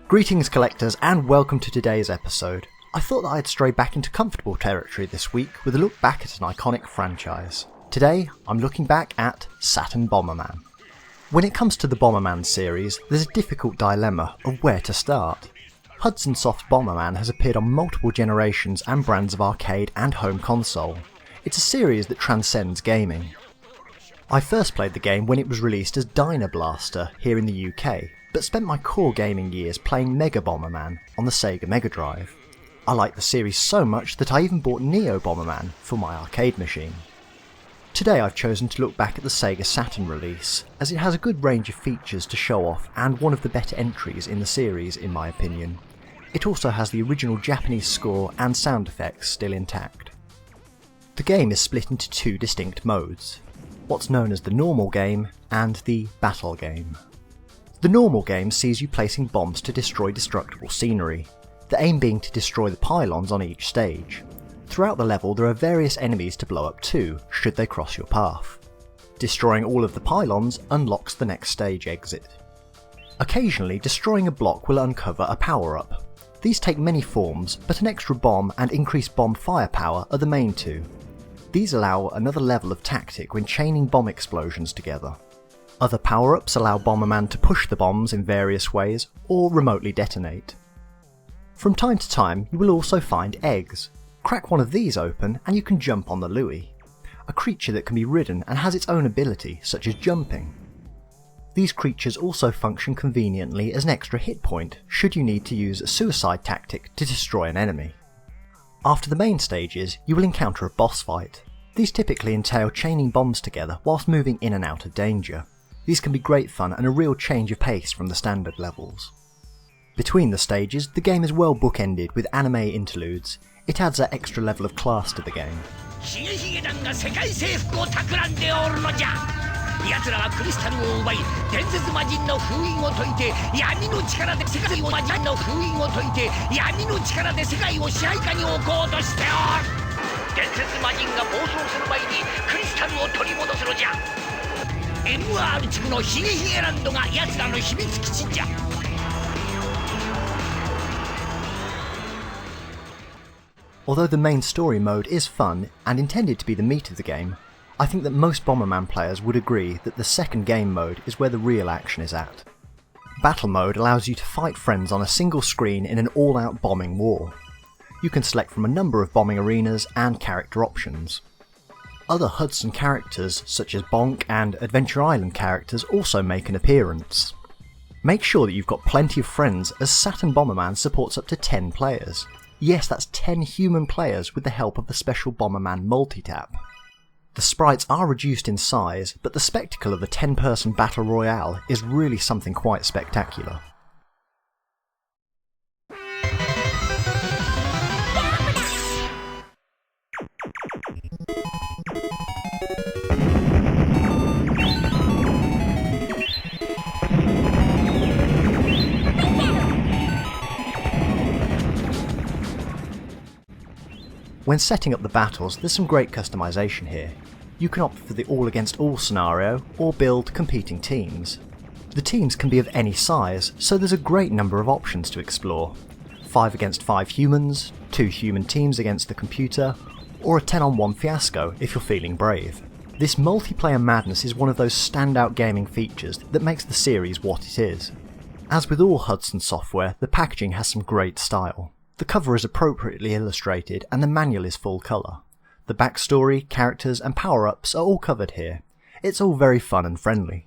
Greetings collectors and welcome to today's episode. I thought that I'd stray back into comfortable territory this week with a look back at an iconic franchise. Today I'm looking back at Saturn Bomberman. When it comes to the Bomberman series, there's a difficult dilemma of where to start. Hudson Softs' Bomberman has appeared on multiple generations and brands of arcade and home console. It's a series that transcends gaming. I first played the game when it was released as Dyna Blaster here in the UK, but spent my core gaming years playing Mega Bomberman on the Sega Mega Drive. I liked the series so much that I even bought Neo Bomberman for my arcade machine. Today I've chosen to look back at the Sega Saturn release, as it has a good range of features to show off and one of the better entries in the series in my opinion. It also has the original Japanese score and sound effects still intact. The game is split into two distinct modes, what's known as the normal game and the battle game. The normal game sees you placing bombs to destroy destructible scenery, the aim being to destroy the pylons on each stage. Throughout the level there are various enemies to blow up too, should they cross your path. Destroying all of the pylons unlocks the next stage exit. Occasionally destroying a block will uncover a power-up. These take many forms, but an extra bomb and increased bomb firepower are the main two. These allow another level of tactic when chaining bomb explosions together. Other power-ups allow Bomberman to push the bombs in various ways, or remotely detonate. From time to time you will also find eggs. Crack one of these open and you can jump on the Louie, a creature that can be ridden and has its own ability, such as jumping. These creatures also function conveniently as an extra hit point should you need to use a suicide tactic to destroy an enemy. After the main stages you will encounter a boss fight. These typically entail chaining bombs together whilst moving in and out of danger. These can be great fun and a real change of pace from the standard levels. Between the stages, the game is well bookended with anime interludes. It adds that extra level of class to the game. Although the main story mode is fun and intended to be the meat of the game, I think that most Bomberman players would agree that the second game mode is where the real action is at. Battle mode allows you to fight friends on a single screen in an all-out bombing war. You can select from a number of bombing arenas and character options. Other Hudson characters such as Bonk and Adventure Island characters also make an appearance. Make sure that you've got plenty of friends, as Saturn Bomberman supports up to 10 players. Yes, that's 10 human players with the help of the special Bomberman multi-tap. The sprites are reduced in size, but the spectacle of a 10-person battle royale is really something quite spectacular. When setting up the battles, there's some great customization here. You can opt for the all against all scenario, or build competing teams. The teams can be of any size, so there's a great number of options to explore. 5 against 5 humans, 2 human teams against the computer, or a 10-on-1 fiasco if you're feeling brave. This multiplayer madness is one of those standout gaming features that makes the series what it is. As with all Hudson software, the packaging has some great style. The cover is appropriately illustrated and the manual is full colour. The backstory, characters and power-ups are all covered here. It's all very fun and friendly.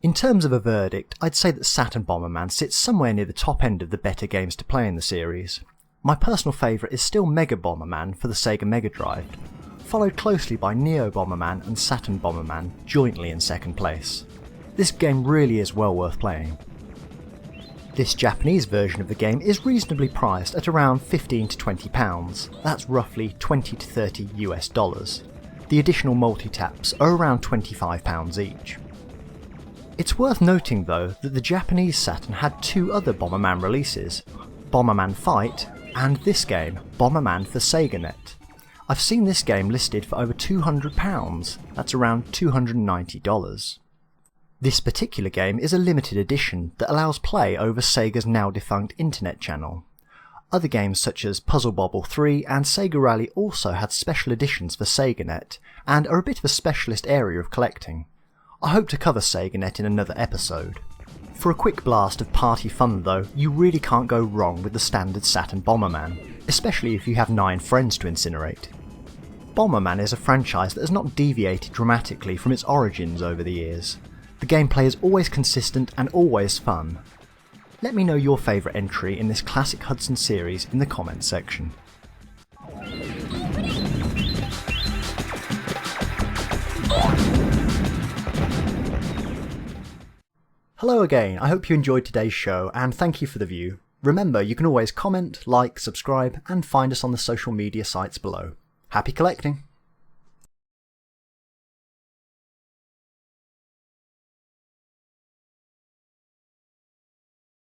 In terms of a verdict, I'd say that Saturn Bomberman sits somewhere near the top end of the better games to play in the series. My personal favourite is still Mega Bomberman for the Sega Mega Drive, followed closely by Neo Bomberman and Saturn Bomberman jointly in second place. This game really is well worth playing. This Japanese version of the game is reasonably priced at around £15 to £20, that's roughly 20 to 30 US dollars. The additional multi-taps are around £25 each. It's worth noting though that the Japanese Saturn had 2 other Bomberman releases, Bomberman Fight and this game, Bomberman for SegaNet. I've seen this game listed for over £200, that's around $290. This particular game is a limited edition that allows play over Sega's now defunct internet channel. Other games such as Puzzle Bobble 3 and Sega Rally also had special editions for SegaNet, and are a bit of a specialist area of collecting. I hope to cover SegaNet in another episode. For a quick blast of party fun though, you really can't go wrong with the standard Saturn Bomberman, especially if you have 9 friends to incinerate. Bomberman is a franchise that has not deviated dramatically from its origins over the years. The gameplay is always consistent and always fun. Let me know your favourite entry in this classic Hudson series in the comments section. Hello again, I hope you enjoyed today's show and thank you for the view. Remember, you can always comment, like, subscribe and find us on the social media sites below. Happy collecting!